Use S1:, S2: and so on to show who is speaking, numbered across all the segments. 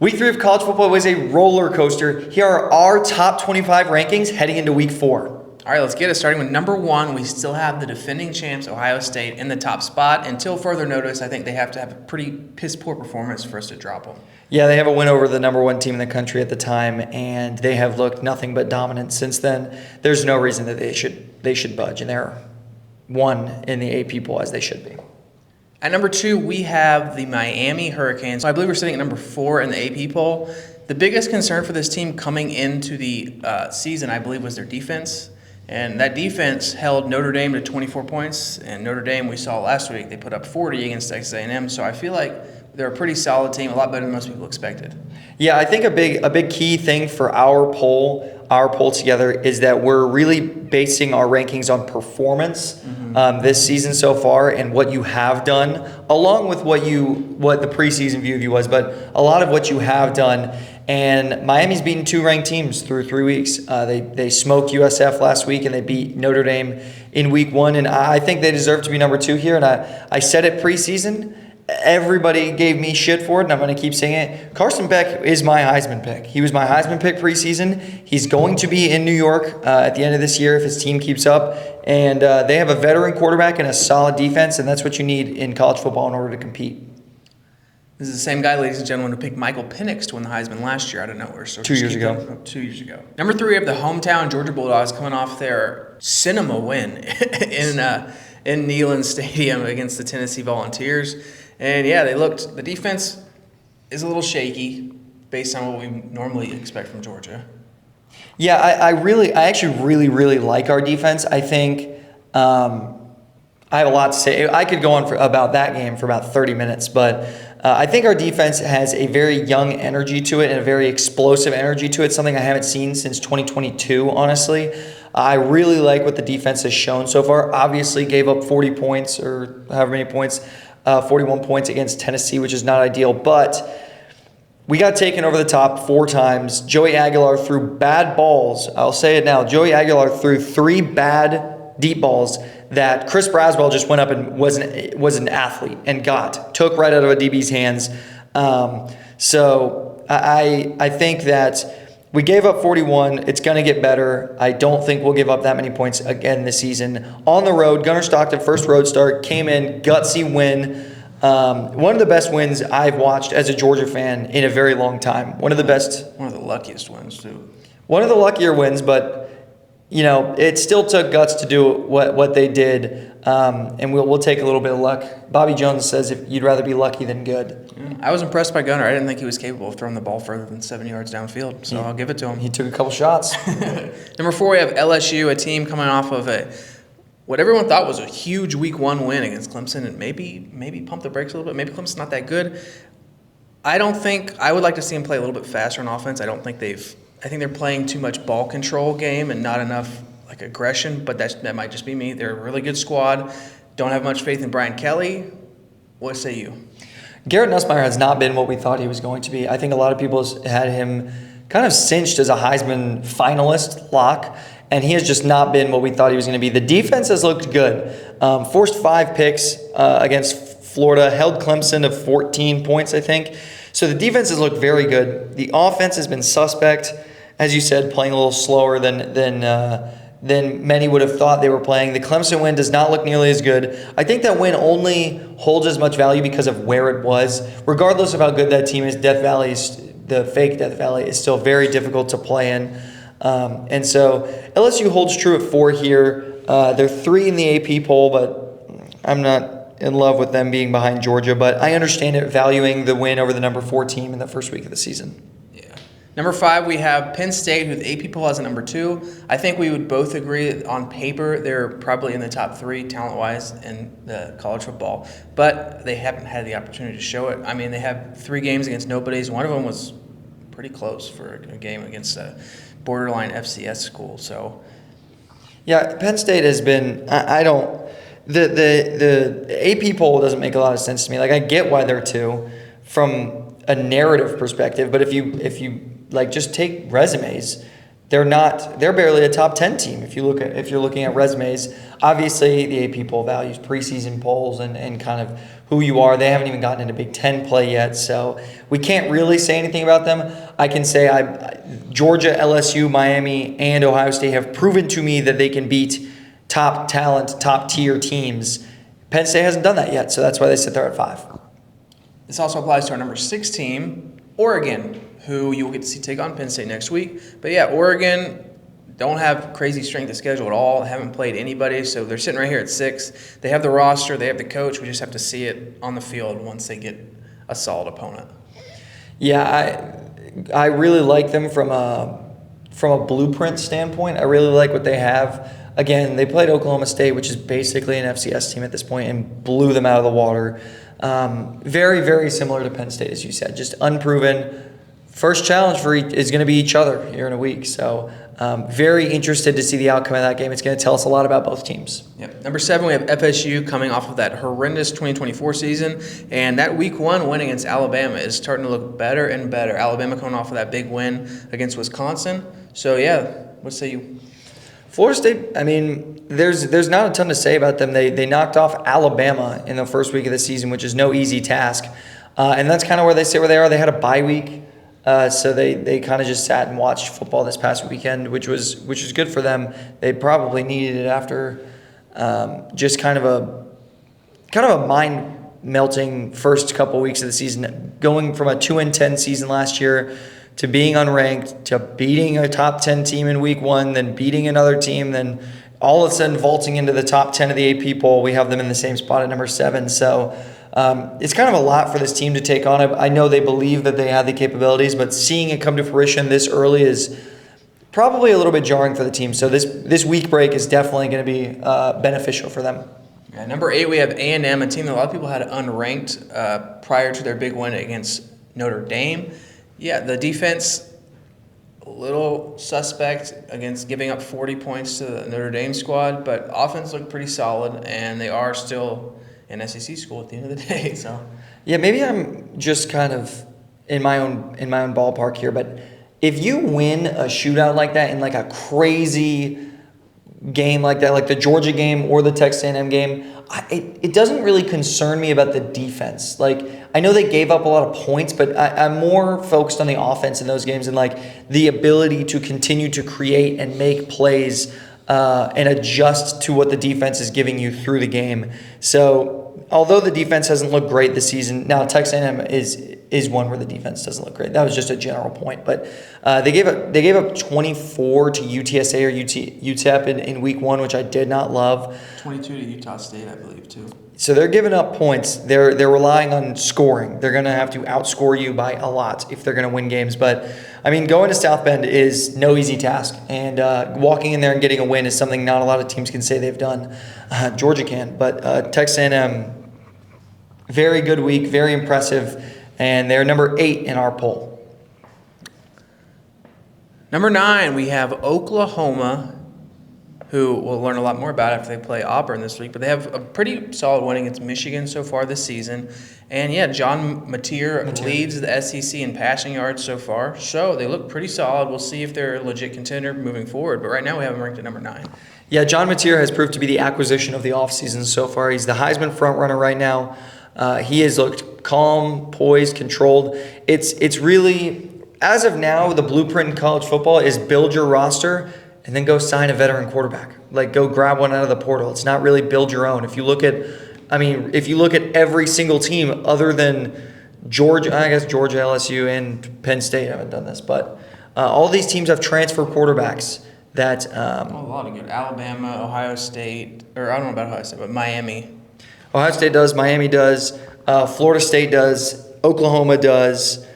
S1: Week 3 of college football was a roller coaster. Here are our top 25 rankings heading into Week 4.
S2: All right, let's get it. Starting with number 1, we still have the defending champs, Ohio State, in the top spot. Until further notice, I think they have to have a pretty piss-poor performance for us to drop them.
S1: Yeah, they have a win over the number 1 team in the country at the time, and they have looked nothing but dominant since then. There's no reason that they should budge, and they're 1 in the AP poll as they should be.
S2: At number 2, we have the Miami Hurricanes. I believe we're sitting at number 4 in the AP poll. The biggest concern for this team coming into the season, I believe, was their defense. And that defense held Notre Dame to 24 points. And Notre Dame, we saw last week, they put up 40 against Texas A&M. So I feel like they're a pretty solid team, a lot better than most people expected.
S1: Yeah, I think a big key thing for our poll together is that we're really basing our rankings on performance this season so far and what you have done, along with what the preseason view of you was, but a lot of what you have done. And Miami's beaten 2 ranked teams through 3 weeks. They smoked USF last week, and they beat Notre Dame in week 1. And I think they deserve to be number 2 here. And I said it preseason. Everybody gave me shit for it, and I'm going to keep saying it. Carson Beck is my Heisman pick. He was my Heisman pick preseason. He's going to be in New York at the end of this year if his team keeps up. And they have a veteran quarterback and a solid defense, and that's what you need in college football in order to compete.
S2: This is the same guy, ladies and gentlemen, who picked Michael Penix to win the Heisman last year out of nowhere. So
S1: 2 years ago.
S2: 2 years ago. Number 3, we have the hometown Georgia Bulldogs coming off their cinema win in Neyland Stadium against the Tennessee Volunteers. And yeah, the defense is a little shaky based on what we normally expect from Georgia.
S1: Yeah, I actually really like our defense. I think I have a lot to say. I could go on about that game for about 30 minutes, but I think our defense has a very young energy to it and a very explosive energy to it, something I haven't seen since 2022, honestly. I really like what the defense has shown so far. Obviously gave up 40 points or however many points, 41 points against Tennessee, which is not ideal, but we got taken over the top 4 times. Joey Aguilar threw bad balls. I'll say it now. Joey Aguilar threw 3 bad deep balls that Chris Braswell just went up and was an athlete and took right out of a DB's hands. So I think that we gave up 41. It's going to get better. I don't think we'll give up that many points again this season. On the road, Gunnar Stockton, first road start, came in, gutsy win. One of the best wins I've watched as a Georgia fan in a very long time. One of the best.
S2: One of the luckiest wins, too.
S1: One of the luckier wins, but it still took guts to do what they did, and we'll take a little bit of luck. Bobby Jones says if you'd rather be lucky than good.
S2: Yeah. I was impressed by Gunnar. I didn't think he was capable of throwing the ball further than 7 yards downfield, so I'll give it to him.
S1: He took a couple shots.
S2: Number 4, we have LSU, a team coming off of what everyone thought was a huge Week 1 win against Clemson, and maybe pump the brakes a little bit. Maybe Clemson's not that good. I would like to see them play a little bit faster on offense. I think they're playing too much ball control game and not enough aggression, but that might just be me. They're a really good squad. Don't have much faith in Brian Kelly. What say you?
S1: Garrett Nussmeier has not been what we thought he was going to be. I think a lot of people had him kind of cinched as a Heisman finalist lock, and he has just not been what we thought he was going to be. The defense has looked good. Forced 5 picks against Florida, held Clemson to 14 points, I think. So the defense has looked very good. The offense has been suspect, as you said, playing a little slower than many would have thought they were playing. The Clemson win does not look nearly as good. I think that win only holds as much value because of where it was. Regardless of how good that team is, the fake Death Valley is still very difficult to play in. And so LSU holds true at 4 here. They're 3 in the AP poll, but I'm not in love with them being behind Georgia. But I understand it, valuing the win over the number 4 team in the first week of the season.
S2: Number 5, we have Penn State, who the AP poll has at number 2. I think we would both agree that on paper they're probably in the top 3 talent-wise in the college football, but they haven't had the opportunity to show it. I mean, they have 3 games against nobodies. One of them was pretty close for a game against a borderline FCS school. So,
S1: yeah, Penn State has been. The AP poll doesn't make a lot of sense to me. I get why they're 2 from a narrative perspective, but if you just take resumes, they're barely a top 10 team if you're looking at resumes. Obviously the AP poll values preseason polls and kind of who you are. They haven't even gotten into Big Ten play yet, so we can't really say anything about them. I can say Georgia, LSU, Miami, and Ohio State have proven to me that they can beat top talent, top tier teams. Penn State hasn't done that yet, so that's why they sit there at 5.
S2: This also applies to our number 6 team, Oregon, who you'll get to see take on Penn State next week. But yeah, Oregon don't have crazy strength of schedule at all. Haven't played anybody, so they're sitting right here at 6. They have the roster, they have the coach. We just have to see it on the field once they get a solid opponent.
S1: Yeah, I really like them from a blueprint standpoint. I really like what they have. Again, they played Oklahoma State, which is basically an FCS team at this point, and blew them out of the water. Very, very similar to Penn State, as you said, just unproven. First challenge is going to be each other here in a week. So very interested to see the outcome of that game. It's going to tell us a lot about both teams.
S2: Yep. Number 7, we have FSU coming off of that horrendous 2024 season. And that week 1 win against Alabama is starting to look better and better. Alabama coming off of that big win against Wisconsin. So, yeah, what say you?
S1: Florida State, I mean, there's not a ton to say about them. They knocked off Alabama in the first week of the season, which is no easy task. And that's kind of where they sit where they are. They had a bye week. So they kind of just sat and watched football this past weekend, which was good for them. They probably needed it after just kind of a mind-melting first couple weeks of the season, going from a 2-10 season last year to being unranked to beating a top 10 team in week 1, then beating another team, then all of a sudden vaulting into the top 10 of the AP poll. We have them in the same spot at number 7. So it's kind of a lot for this team to take on. I know they believe that they have the capabilities, but seeing it come to fruition this early is probably a little bit jarring for the team. So this week break is definitely going to be beneficial for them.
S2: Yeah, number 8, we have A&M, a team that a lot of people had unranked prior to their big win against Notre Dame. Yeah, the defense, a little suspect against giving up 40 points to the Notre Dame squad, but offense looked pretty solid, and they are still an SEC school at the end of the day. So,
S1: yeah, maybe I'm just kind of in my own ballpark here, but if you win a shootout like that in like a crazy game like that, like the Georgia game or the Texas A&M game, it doesn't really concern me about the defense. Like, I know they gave up a lot of points, but I'm more focused on the offense in those games and like the ability to continue to create and make plays and adjust to what the defense is giving you through the game. So although the defense hasn't looked great this season, now Texas A&M is one where the defense doesn't look great. That was just a general point, but they gave up 24 to UTSA or UTEP in week 1, which I did not love.
S2: 22 to Utah State, I believe, too.
S1: So they're giving up points. They're relying on scoring. They're going to have to outscore you by a lot if they're going to win games. But, I mean, going to South Bend is no easy task. And walking in there and getting a win is something not a lot of teams can say they've done. Georgia can. But Texas A&M, very good week, very impressive. And they're number 8 in our poll.
S2: Number 9, we have Oklahoma, who we'll learn a lot more about after they play Auburn this week. But they have a pretty solid win against Michigan so far this season. And, yeah, John Mateer leads the SEC in passing yards so far. So they look pretty solid. We'll see if they're a legit contender moving forward. But right now we have them ranked at number 9. Yeah,
S1: John Mateer has proved to be the acquisition of the offseason so far. He's the Heisman frontrunner right now. He has looked calm, poised, controlled. It's really, as of now, the blueprint in college football is build your roster and then go sign a veteran quarterback. Like, go grab one out of the portal. It's not really build your own. If you look at every single team other than Georgia, I guess Georgia, LSU, and Penn State haven't done this, but all these teams have transfer quarterbacks that
S2: a lot of good. Alabama, Ohio State, or I don't know about Ohio State, but Miami.
S1: Ohio State does, Miami does, Florida State does, Oklahoma does.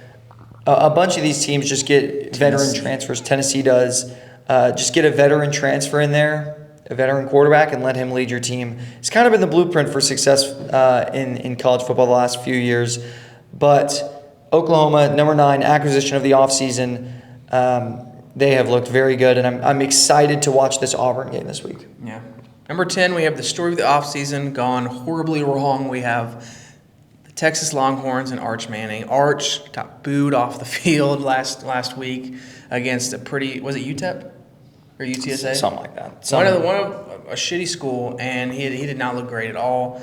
S1: A bunch of these teams just get veteran transfers. Tennessee does. Just get a veteran transfer in there, a veteran quarterback, and let him lead your team. It's kind of been the blueprint for success in college football the last few years. But Oklahoma, number 9, acquisition of the offseason. They have looked very good, and I'm excited to watch this Auburn game this week.
S2: Yeah. Number 10, we have the story of the offseason gone horribly wrong. We have the Texas Longhorns and Arch Manning. Arch got booed off the field last week against a pretty, was it UTEP or UTSA?
S1: Something like that.
S2: One of a shitty school, and he did not look great at all.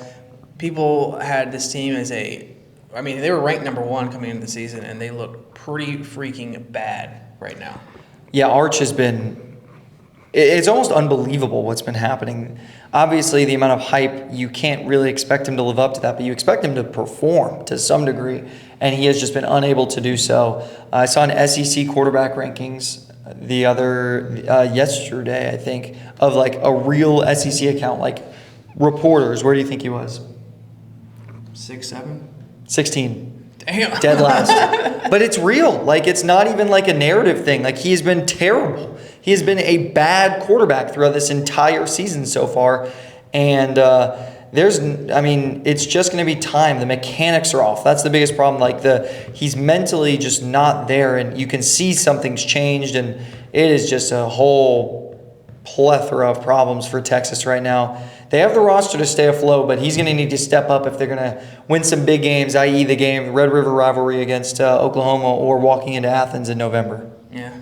S2: people had this team as they were ranked number 1 coming into the season, and they look pretty freaking bad right now.
S1: Yeah, Arch has been, it's almost unbelievable what's been happening. Obviously, the amount of hype, you can't really expect him to live up to that, but you expect him to perform to some degree, and he has just been unable to do so. I saw an SEC quarterback rankings yesterday, I think, of like a real SEC account, like reporters. Where do you think he was?
S2: 6, 7?
S1: 16.
S2: Damn.
S1: Dead last. But it's real. Like, it's not even like a narrative thing. Like, he's been terrible. He has been a bad quarterback throughout this entire season so far. And it's just going to be time. The mechanics are off. That's the biggest problem. Like, he's mentally just not there, and you can see something's changed, and it is just a whole plethora of problems for Texas right now. They have the roster to stay afloat, but he's going to need to step up if they're going to win some big games, i.e. the Red River rivalry against Oklahoma, or walking into Athens in November.
S2: Yeah.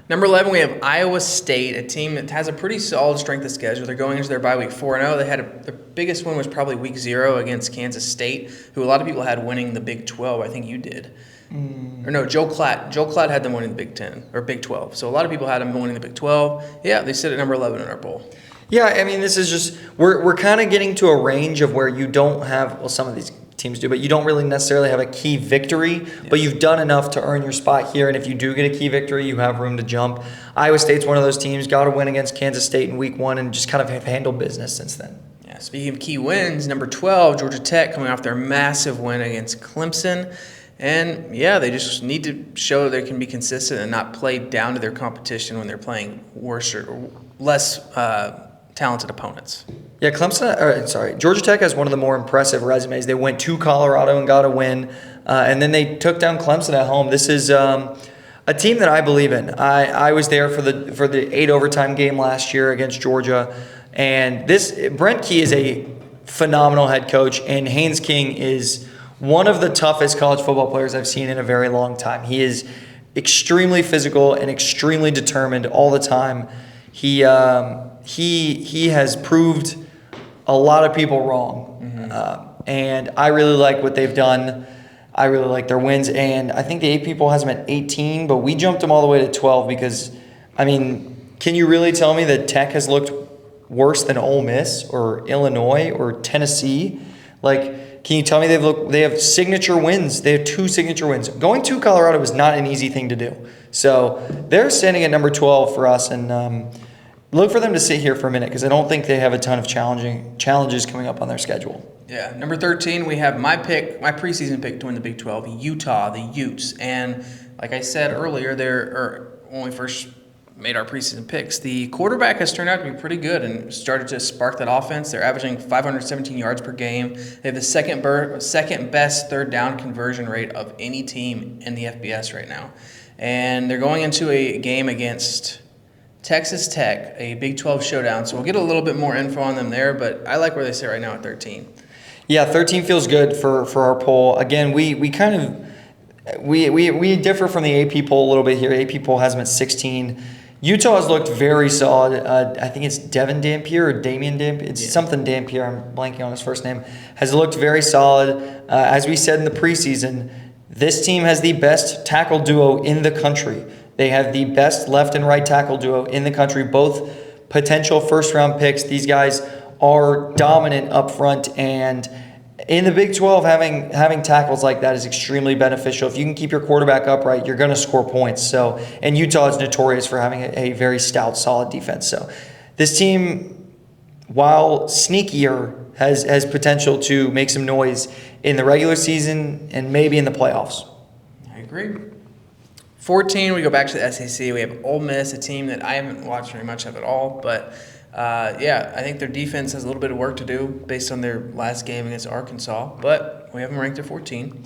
S2: Number 11, we have Iowa State, a team that has a pretty solid strength of schedule. They're going into their bye week 4-0. They had their biggest win was probably week 0 against Kansas State, who a lot of people had winning the Big 12. I think you did. Or no, Joe Klatt. Joe Klatt had them winning the Big 10 or Big 12. So a lot of people had them winning the Big 12. Yeah, they sit at number 11 in our poll.
S1: Yeah, I mean, this is just we're kind of getting to a range of where you don't have, well, some of these teams do, but you don't really necessarily have a key victory, but you've done enough to earn your spot here, and if you do get a key victory, you have room to jump. Iowa State's one of those teams, got a win against Kansas State in week 1 and just kind of have handled business since then.
S2: Yeah, speaking of key wins, number 12, Georgia Tech, coming off their massive win against Clemson. And, yeah, they just need to show they can be consistent and not play down to their competition when they're playing worse or less talented opponents.
S1: Yeah, Georgia Tech has one of the more impressive resumes. They went to Colorado and got a win, and then they took down Clemson at home. This is a team that I believe in. I was there for the 8 overtime game last year against Georgia, and Brent Key is a phenomenal head coach, and Haynes King is one of the toughest college football players I've seen in a very long time. He is extremely physical and extremely determined all the time. He has proved a lot of people wrong, and I really like what they've done. I really like their wins, and I think the AP poll has them at 18, but we jumped them all the way to 12 because, I mean, can you really tell me that Tech has looked worse than Ole Miss or Illinois or Tennessee? Like, can you tell me they have signature wins? They have 2 signature wins. Going to Colorado is not an easy thing to do. So they're standing at number 12 for us, and look for them to sit here for a minute because I don't think they have a ton of challenges coming up on their schedule.
S2: Yeah, number 13, we have my preseason pick to win the Big 12, Utah, the Utes. And like I said earlier, when we first made our preseason picks, the quarterback has turned out to be pretty good and started to spark that offense. They're averaging 517 yards per game. They have the second best third down conversion rate of any team in the FBS right now. And they're going into a game against Texas Tech, a Big 12 showdown. So we'll get a little bit more info on them there, but I like where they sit right now at 13.
S1: Yeah, 13 feels good for our poll. Again, we differ from the AP poll a little bit here. AP poll has them at 16. Utah has looked very solid. I think it's Devin Dampier or Damian Dampier. It's something Dampier. I'm blanking on his first name. Has looked very solid. As we said in the preseason, this team has the best tackle duo in the country. They have the best left and right tackle duo in the country, both potential first-round picks. These guys are dominant up front, and in the Big 12, having tackles like that is extremely beneficial. If you can keep your quarterback upright, you're going to score points. So, and Utah is notorious for having a very stout, solid defense. So this team, while sneakier, has potential to make some noise in the regular season and maybe in the playoffs.
S2: I agree. 14, we go back to the SEC. We have Ole Miss, a team that I haven't watched very much of at all, but I think their defense has a little bit of work to do based on their last game against Arkansas, but we have them ranked at 14.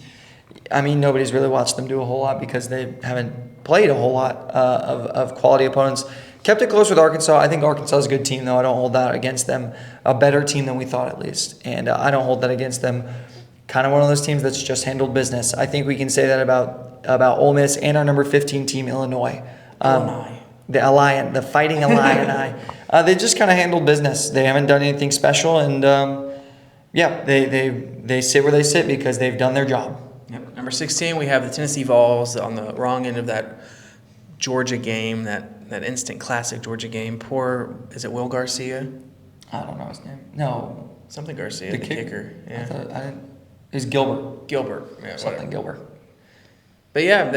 S1: I mean, nobody's really watched them do a whole lot because they haven't played a whole lot of quality opponents. Kept it close with Arkansas. I think Arkansas is a good team, though. I don't hold that against them. A better team than we thought, at least. And I don't hold that against them. Kind of one of those teams that's just handled business. I think we can say that about Ole Miss and our number 15 team, Illinois. the Fighting Illini. They just kind of handled business. They haven't done anything special, and they sit where they sit because they've done their job.
S2: Yep. Number 16, we have the Tennessee Vols on the wrong end of that Georgia game, that instant classic Georgia game. Is it Will Garcia?
S1: I don't know his name. No.
S2: Something Garcia, the kicker. Yeah.
S1: It was Gilbert.
S2: Yeah,
S1: Something Gilbert.
S2: But yeah,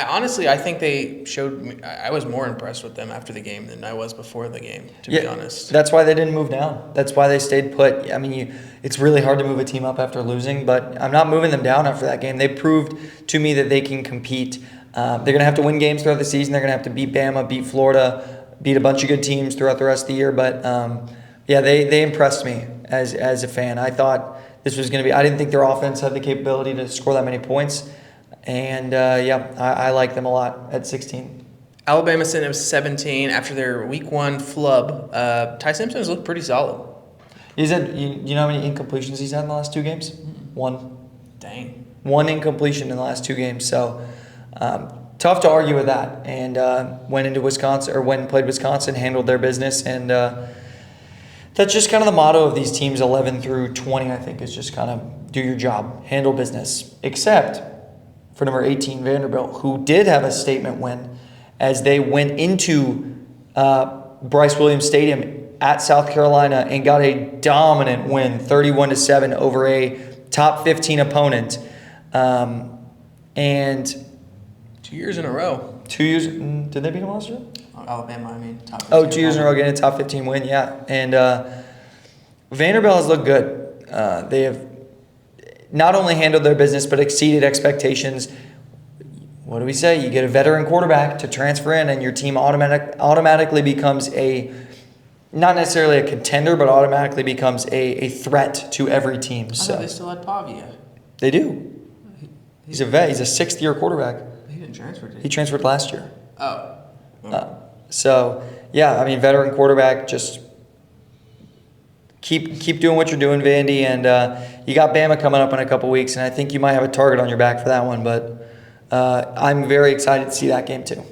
S2: I think they showed me. I was more impressed with them after the game than I was before the game, to be honest.
S1: That's why they didn't move down. That's why they stayed put. I mean, it's really hard to move a team up after losing, but I'm not moving them down after that game. They proved to me that they can compete. They're going to have to win games throughout the season. They're going to have to beat Bama, beat Florida, beat a bunch of good teams throughout the rest of the year. But they impressed me as a fan. I thought this was going to be. I didn't think their offense had the capability to score that many points. And I like them a lot at 16.
S2: Alabama sent him 17 after their week 1 flub. Ty Simpson has looked pretty solid.
S1: He's had, you know how many incompletions he's had in the last 2 games? 1.
S2: Dang.
S1: 1 incompletion in the last 2 games. So tough to argue with that. And went into Wisconsin, or went and played Wisconsin, handled their business. And that's just kind of the motto of these teams, 11 through 20, I think, is just kind of do your job, handle business. Except for number 18, Vanderbilt, who did have a statement win as they went into Bryce Williams Stadium at South Carolina and got a dominant win, 31-7 over a top 15 opponent. And
S2: 2 years in a row.
S1: 2 years, did they beat them last year?
S2: Alabama, top 15.
S1: 2 years in a row getting a top 15 win, yeah. And Vanderbilt has looked good. They have not only handled their business, but exceeded expectations. What do we say? You get a veteran quarterback to transfer in, and your team automatically becomes not necessarily a contender, but automatically becomes a threat to every team.
S2: So they still had Pavia.
S1: They do. He's a vet. He's a 6th-year quarterback.
S2: He didn't transfer, did he?
S1: He transferred last year.
S2: Oh.
S1: Veteran quarterback, just keep doing what you're doing, Vandy, and you got Bama coming up in a couple weeks, and I think you might have a target on your back for that one, but I'm very excited to see that game too.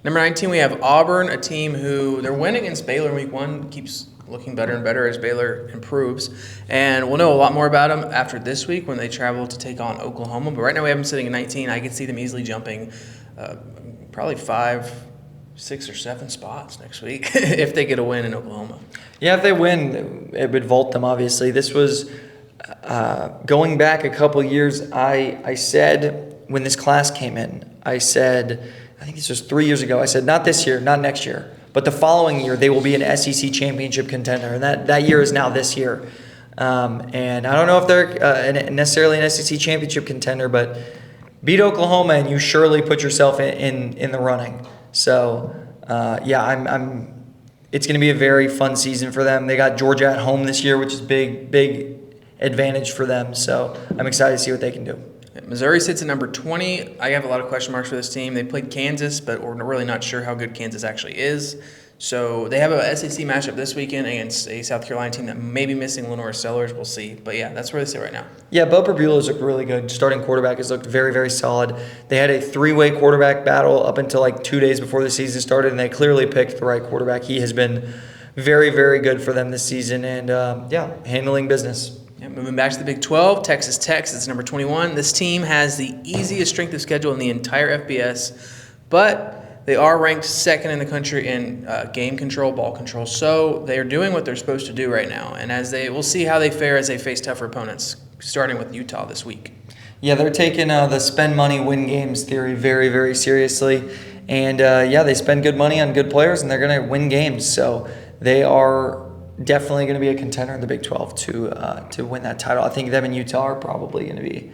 S2: Number 19, we have Auburn, a team who their win against Baylor in week 1 keeps looking better and better as Baylor improves, and we'll know a lot more about them after this week when they travel to take on Oklahoma, but right now we have them sitting at 19. I can see them easily jumping probably 5, 6, or 7 spots next week if they get a win in Oklahoma.
S1: Yeah, if they win, it would vault them, obviously. This was going back a couple years. I said when this class came in, I think this was 3 years ago, I said, not this year, not next year, but the following year they will be an SEC championship contender. And that year is now this year. And I don't know if they're necessarily an SEC championship contender, but beat Oklahoma and you surely put yourself in the running. So, it's going to be a very fun season for them. They got Georgia at home this year, which is big advantage for them. So I'm excited to see what they can do.
S2: Missouri sits at number 20. I have a lot of question marks for this team. They played Kansas, but we're really not sure how good Kansas actually is. So they have a SEC matchup this weekend against a South Carolina team that may be missing Lenore Sellers. We'll see. But, yeah, that's where they sit right now.
S1: Yeah, Bo Perbula's looked really good. Starting quarterback has looked very, very solid. They had a 3-way quarterback battle up until 2 days before the season started, and they clearly picked the right quarterback. He has been very, very good for them this season and, handling business.
S2: Yeah, moving back to the Big 12, Texas Tech is number 21. This team has the easiest strength of schedule in the entire FBS, but they are ranked 2nd in the country in game control, ball control. So they are doing what they're supposed to do right now. And we'll see how they fare as they face tougher opponents, starting with Utah this week.
S1: Yeah, they're taking the spend money, win games theory very, very seriously. And, they spend good money on good players, and they're going to win games. So they are definitely going to be a contender in the Big 12 to win that title. I think them and Utah are probably going to be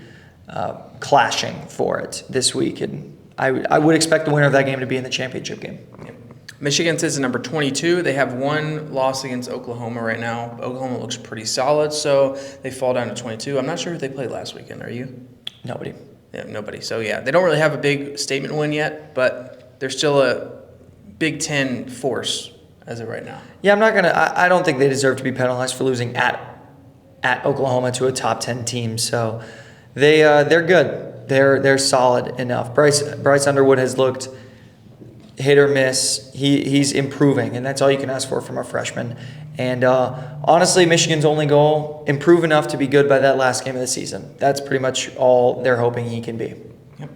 S1: clashing for it this week. And I would expect the winner of that game to be in the championship game.
S2: Yep. Michigan sits at number 22. They have 1 loss against Oklahoma right now. Oklahoma looks pretty solid, so they fall down to 22. I'm not sure who they played last weekend. Are you?
S1: Nobody.
S2: Yeah, nobody. So, yeah, they don't really have a big statement win yet, but they're still a Big Ten force as of right now.
S1: Yeah, I don't think they deserve to be penalized for losing at Oklahoma to a top 10 team. So they're good. They're solid enough. Bryce Underwood has looked hit or miss. He's improving, and that's all you can ask for from a freshman. And honestly, Michigan's only goal, improve enough to be good by that last game of the season. That's pretty much all they're hoping he can be.
S2: Yep.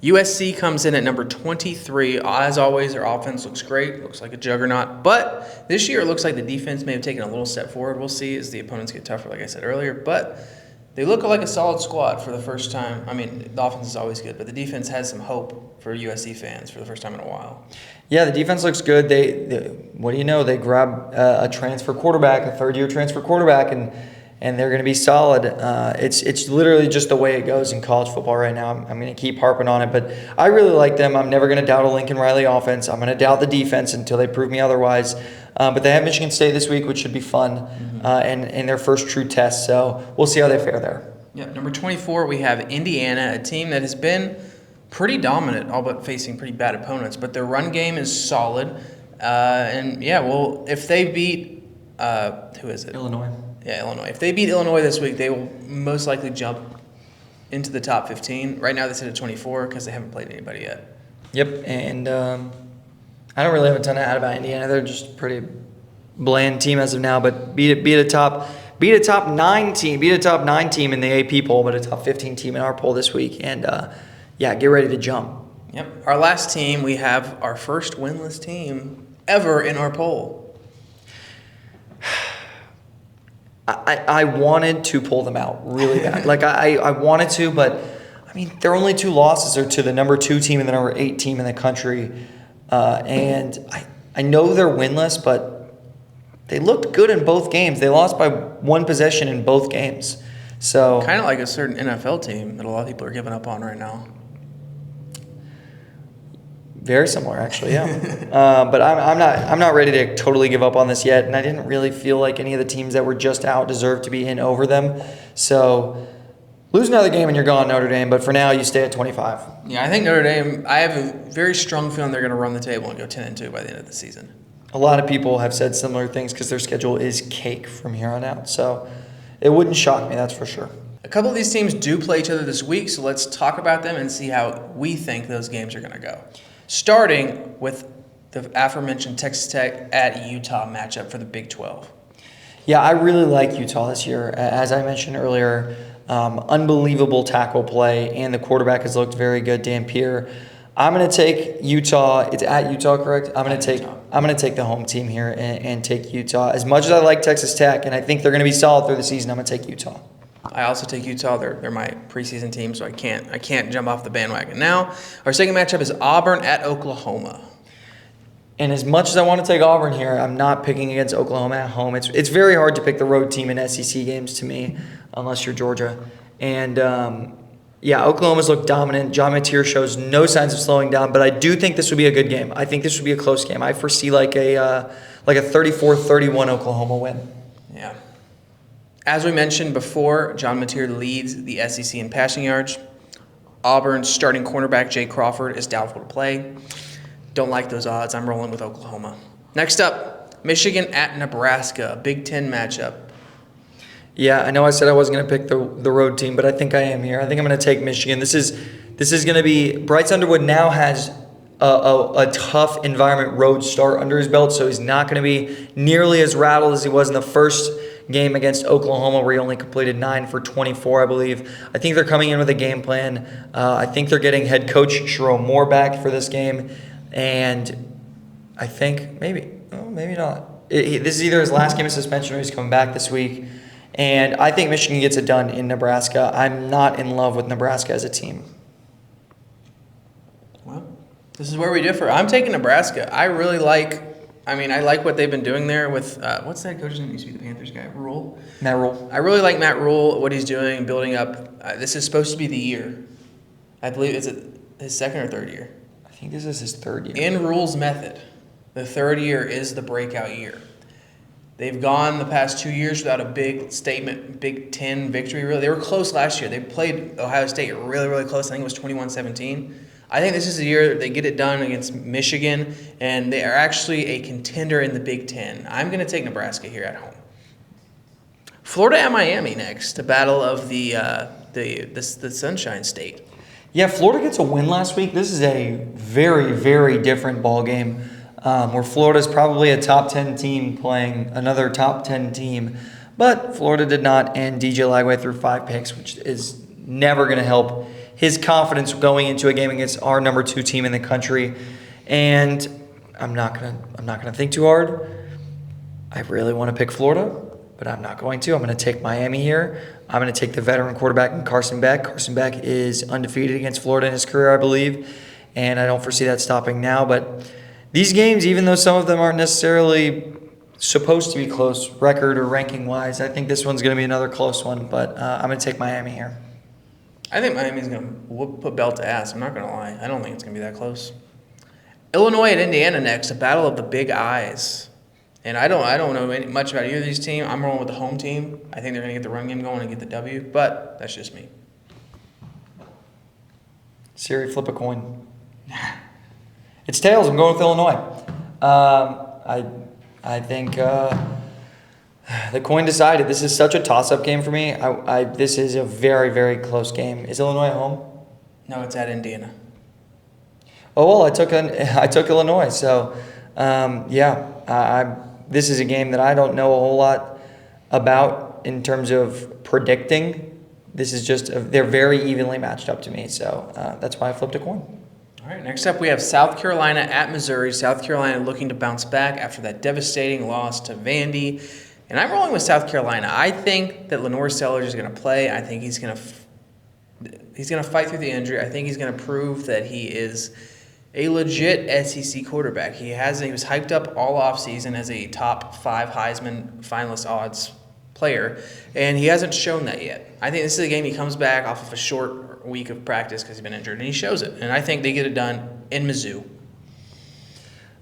S2: USC comes in at number 23. As always, their offense looks great, looks like a juggernaut. But this year, it looks like the defense may have taken a little step forward. We'll see as the opponents get tougher, like I said earlier. But they look like a solid squad for the first time. I mean, the offense is always good, but the defense has some hope for USC fans for the first time in a while.
S1: Yeah, the defense looks good. They what do you know? They grab a transfer quarterback, a third-year transfer quarterback, and they're going to be solid. It's literally just the way it goes in college football right now. I'm going to keep harping on it, but I really like them. I'm never going to doubt a Lincoln Riley offense. I'm going to doubt the defense until they prove me otherwise. But they have Michigan State this week, which should be fun, and their first true test. So we'll see how they fare there.
S2: Yep. Number 24, we have Indiana, a team that has been pretty dominant, all but facing pretty bad opponents. But their run game is solid. If they beat who is it?
S1: Illinois.
S2: Yeah, Illinois. If they beat Illinois this week, they will most likely jump into the top 15. Right now, they sit at 24 because they haven't played anybody yet.
S1: Yep, and I don't really have a ton to add about Indiana. They're just a pretty bland team as of now, but beat a top 9 team in the AP poll, but a top 15 team in our poll this week, and get ready to jump.
S2: Yep. Our last team, we have our first winless team ever in our poll.
S1: I wanted to pull them out really bad. I wanted to, but I mean, their only 2 losses are to the number 2 team and the number 8 team in the country. And I know they're winless, but they looked good in both games. They lost by 1 possession in both games. So
S2: kind of like a certain NFL team that a lot of people are giving up on right now.
S1: Very similar, actually, yeah. But I'm not ready to totally give up on this yet, and I didn't really feel like any of the teams that were just out deserved to be in over them. So lose another game and you're gone, Notre Dame. But for now, you stay at 25.
S2: Yeah, I think Notre Dame. I have a very strong feeling they're going to run the table and go 10-2 by the end of the season.
S1: A lot of people have said similar things because their schedule is cake from here on out. So it wouldn't shock me, that's for sure.
S2: A couple of these teams do play each other this week, so let's talk about them and see how we think those games are going to go. Starting with the aforementioned Texas Tech at Utah matchup for the Big 12.
S1: Yeah, I really like Utah this year. As I mentioned earlier, unbelievable tackle play, and the quarterback has looked very good, Dan Pierre. I'm going to take Utah. It's at Utah, correct? I'm going to take the home team here and take Utah. As much as I like Texas Tech, and I think they're going to be solid through the season, I'm going to take Utah.
S2: I also take Utah. They're my preseason team, so I can't jump off the bandwagon. Now, our second matchup is Auburn at Oklahoma.
S1: And as much as I want to take Auburn here, I'm not picking against Oklahoma at home. It's very hard to pick the road team in SEC games to me, unless you're Georgia. And Oklahoma's looked dominant. John Mateer shows no signs of slowing down, but I do think this would be a good game. I think this would be a close game. I foresee like a 34-31 Oklahoma win.
S2: Yeah. As we mentioned before, John Mateer leads the SEC in passing yards. Auburn's starting cornerback, Jay Crawford, is doubtful to play. Don't like those odds. I'm rolling with Oklahoma. Next up, Michigan at Nebraska, a Big Ten matchup.
S1: Yeah, I know I said I wasn't going to pick the road team, but I think I am here. I think I'm going to take Michigan. This is going to be – Bryce Underwood now has a tough environment road start under his belt, so he's not going to be nearly as rattled as he was in the first – game against Oklahoma where he only completed 9 for 24, I believe. I think they're coming in with a game plan. I think they're getting head coach Sherrone Moore back for this game, and I think maybe not. This is either his last game of suspension or he's coming back this week, and I think Michigan gets it done in Nebraska. I'm not in love with Nebraska as a team.
S2: Well, this is where we differ. I'm taking Nebraska. I like what they've been doing there with, what's that coach's name? Used to be the Panthers guy, Rule?
S1: Matt Rule.
S2: I really like Matt Rule, what he's doing, building up. This is supposed to be the year. I believe, is it his second or third year?
S1: I think this is his third year.
S2: In Rule's method, the third year is the breakout year. They've gone the past 2 years without a big statement, Big Ten victory, really. They were close last year. They played Ohio State really, really close. I think it was 21-17. I think this is the year they get it done against Michigan, and they are actually a contender in the Big Ten. I'm going to take Nebraska here at home. Florida at Miami next, the battle of the Sunshine State.
S1: Yeah, Florida gets a win last week. This is a very, very different ball game where Florida's probably a top 10 team playing another top 10 team. But Florida did not, and DJ Lagway threw 5 picks, which is never going to help his confidence going into a game against our number 2 team in the country. And I'm not gonna think too hard. I really want to pick Florida, but I'm not going to. I'm going to take Miami here. I'm going to take the veteran quarterback Carson Beck. Carson Beck is undefeated against Florida in his career, I believe, and I don't foresee that stopping now. But these games, even though some of them aren't necessarily supposed to be close record or ranking-wise, I think this one's going to be another close one, but I'm going to take Miami here.
S2: I think Miami's going to put belt to ass. I'm not going to lie. I don't think it's going to be that close. Illinois at Indiana next, a battle of the big eyes. And I don't know much about either of these teams. I'm rolling with the home team. I think they're going to get the run game going and get the W, but that's just me.
S1: Siri, flip a coin. It's tails. I'm going with Illinois. I think the coin decided. This is such a toss-up game for me. This is a very, very close game. Is Illinois at home?
S2: No, it's at Indiana.
S1: Oh well, I took Illinois. So this is a game that I don't know a whole lot about in terms of predicting. This is just they're very evenly matched up to me. So that's why I flipped a coin.
S2: All right, next up we have South Carolina at Missouri. South Carolina looking to bounce back after that devastating loss to Vandy. And I'm rolling with South Carolina. I think that Lenore Sellers is going to play. I think he's going to fight through the injury. I think he's going to prove that he is a legit SEC quarterback. He was hyped up all offseason as a top 5 Heisman finalist odds player, and he hasn't shown that yet. I think this is a game he comes back off of a short week of practice because he's been injured, and he shows it. And I think they get it done in Mizzou.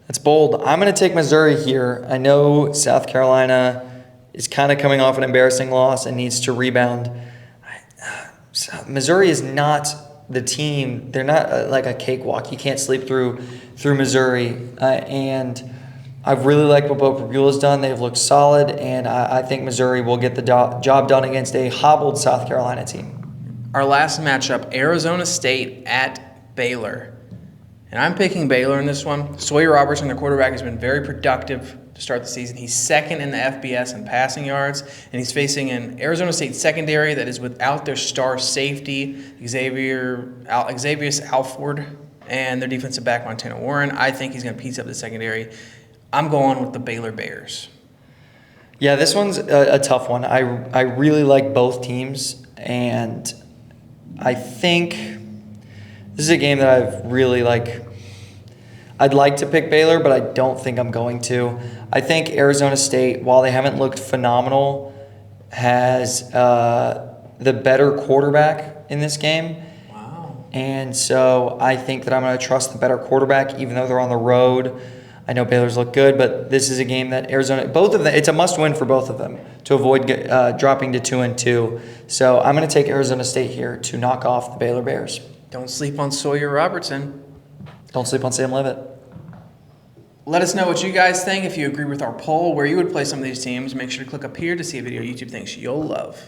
S1: That's bold. I'm going to take Missouri here. I know South Carolina is kind of coming off an embarrassing loss and needs to rebound. Missouri is not the team. They're not like a cakewalk. You can't sleep through Missouri. And I really like what Bo Perbula's done. They've looked solid, and I think Missouri will get the job done against a hobbled South Carolina team.
S2: Our last matchup, Arizona State at Baylor. And I'm picking Baylor in this one. Sawyer Robertson, their quarterback, has been very productive to start the season. He's second in the FBS in passing yards, and he's facing an Arizona State secondary that is without their star safety, Xavier Alford, and their defensive back, Montana Warren. I think he's going to piece up the secondary. I'm going with the Baylor Bears.
S1: Yeah, this one's a tough one. I really like both teams, and I think this is a game that I've really I'd like to pick Baylor, but I don't think I'm going to. I think Arizona State, while they haven't looked phenomenal, has the better quarterback in this game.
S2: Wow.
S1: And so I think that I'm going to trust the better quarterback, even though they're on the road. I know Baylor's look good, but this is a game that both of them, it's a must-win for both of them to avoid dropping to 2-2. So I'm going to take Arizona State here to knock off the Baylor Bears.
S2: Don't sleep on Sawyer Robertson.
S1: Don't sleep on Sam Levitt.
S2: Let us know what you guys think. If you agree with our poll, where you would play some of these teams, make sure to click up here to see a video YouTube thinks you'll love.